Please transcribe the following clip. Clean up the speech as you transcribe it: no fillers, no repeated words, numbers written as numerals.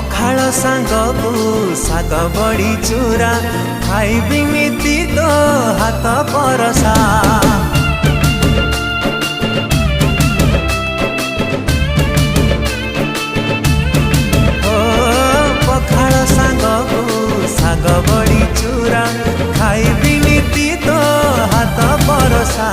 पखाल सांगकु साग बड़ी चूरा खाइबी नीति तो हाथ परसा। पखाल सांगकु साग बड़ी चूरा खाइबी नीति तो हाथ परसा।